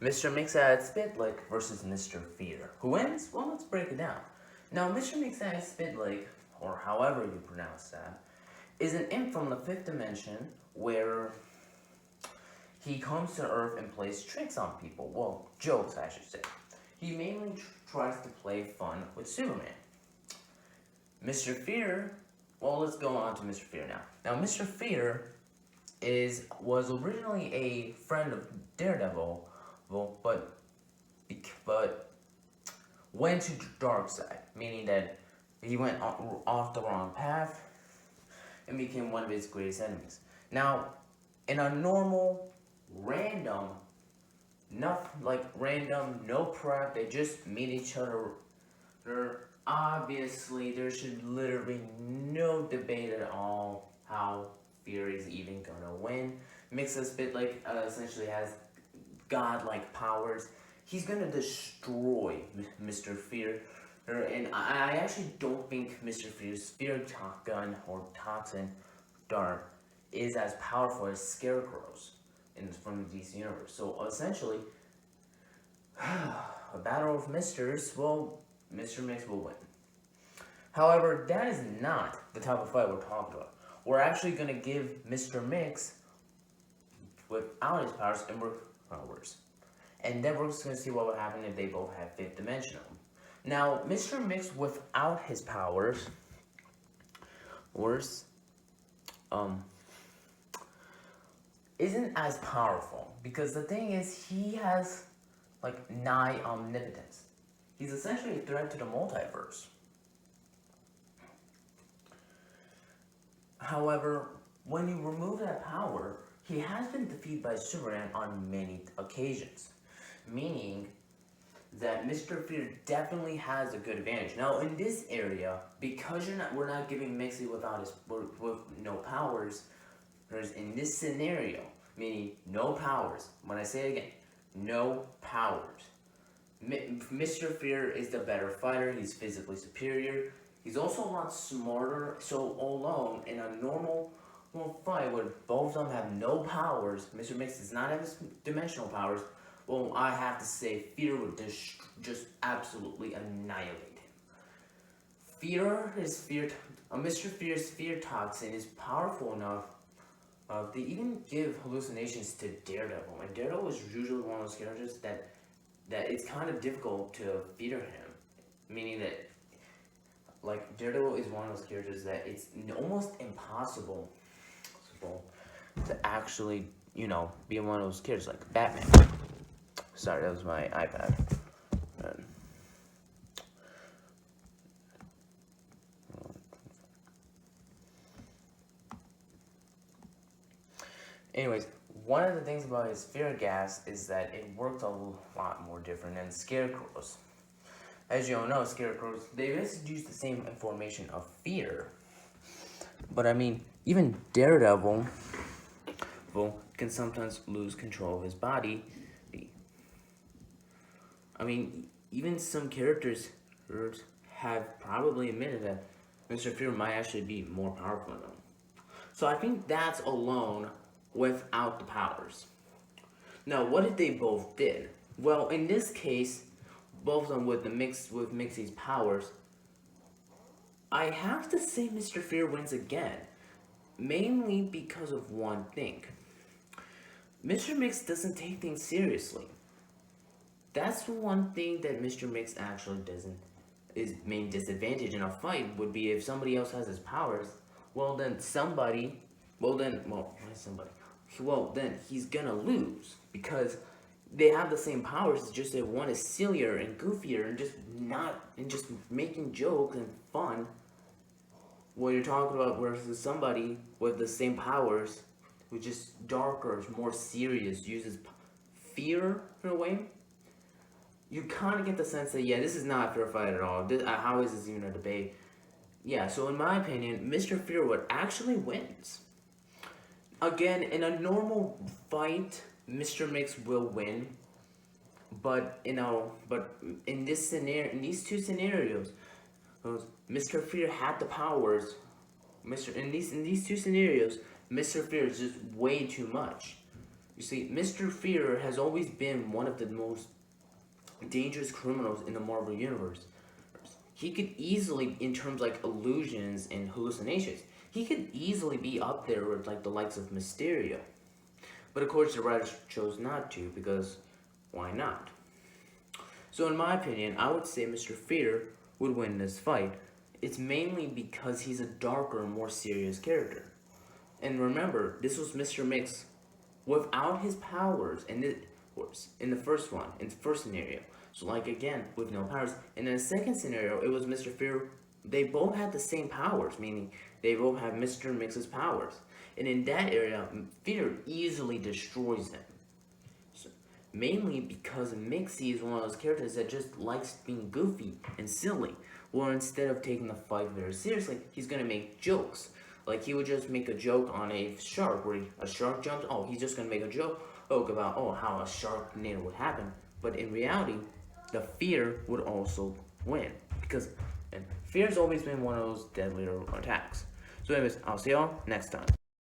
Mr. Mxyzptlk versus Mr. Fear. Who wins? Well, let's break it down. Now, Mr. Mxyzptlk, or however you pronounce that, is an imp from the fifth dimension where he comes to Earth and plays tricks on people. Well, jokes, I should say. He mainly tries to play fun with Superman. Mr. Fear, well, let's go on to Mr. Fear now. Now, Mr. Fear was originally a friend of Daredevil, but went to dark side, meaning that he went off the wrong path and became one of his greatest enemies. Now, in a normal, random, no prep, they just meet each other. Obviously, there should literally be no debate at all how Fear is even gonna win. Mxyzptlk essentially has godlike powers. He's gonna destroy Mr. Fear. And I actually don't think Mr. Fear's spirit gun or toxin dart is as powerful as Scarecrow's from the DC universe. So essentially, a battle of Misters, well, Mr. Mix will win. However, that is not the type of fight we're talking about. We're actually gonna give Mr. Mix without his powers and we're powers. And then we're just gonna see what would happen if they both have fifth dimensional. Now, Mr. Mix without his powers isn't as powerful because the thing is he has like nigh omnipotence. He's essentially a threat to the multiverse. However, when you remove that power, he has been defeated by Superman on many occasions, meaning that Mr. Fear definitely has a good advantage. Now, in this area, because we're not giving Mixie with no powers, whereas in this scenario, meaning no powers, when I say it again, no powers, Mr. Fear is the better fighter, he's physically superior, he's also a lot smarter, so alone, in a normal fight where both of them have no powers, Mr. Mix does not have his dimensional powers, well, I have to say Fear would just absolutely annihilate him. Mr. Fear's fear toxin is powerful enough to even give hallucinations to Daredevil, and Daredevil is usually one of those characters that it's kind of difficult to fear him, meaning that like Daredevil is one of those characters that it's almost impossible to actually, be one of those characters like Batman. Sorry, that was my iPad. Anyways, one of the things about his fear gas is that it worked a lot more different than Scarecrow's. As you all know, Scarecrows, they basically use the same information of fear. But I mean, even Daredevil can sometimes lose control of his body. I mean, even some characters have probably admitted that Mr. Fear might actually be more powerful than them. So I think that's alone without the powers. Now, what if they both did? Well, in this case, both of them with Mixie's powers, I have to say Mr. Fear wins again, mainly because of one thing. Mr. Mix doesn't take things seriously. That's the one thing that Mr. Mix actually doesn't. His main disadvantage in a fight would be if somebody else has his powers. Well, then he's gonna lose because they have the same powers. It's just that one is sillier and goofier and just making jokes and fun. What you're talking about versus somebody with the same powers, who's just darker, more serious, uses fear in a way. You kind of get the sense that, yeah, this is not a fair fight at all. How is this even a debate? Yeah, so in my opinion, Mr. Fearwood actually wins. Again, in a normal fight, Mr. Mix will win. But in these two scenarios, Mr. Fear had the powers. In these two scenarios, Mr. Fear is just way too much. You see, Mr. Fear has always been one of the most dangerous criminals in the Marvel Universe. He could easily, in terms like illusions and hallucinations, he could easily be up there with like the likes of Mysterio. But of course, the writers chose not to because why not? So, in my opinion, I would say Mr. Fear would win this fight. It's mainly because he's a darker, more serious character. And remember, this was Mr. Mix without his powers in the first one, in the first scenario. So like again, with no powers. And in the second scenario, it was Mr. Fear. They both had the same powers, meaning they both have Mr. Mix's powers. And in that area, Fear easily destroys him. So, mainly because Mixie is one of those characters that just likes being goofy and silly. Where instead of taking the fight very seriously, he's gonna make jokes. Like he would just make a joke on a shark where a shark jumps. Oh, he's just gonna make a joke about how a sharknado would happen. But in reality, the Fear would also win because Fear's always been one of those deadlier attacks. So anyways, I'll see y'all next time.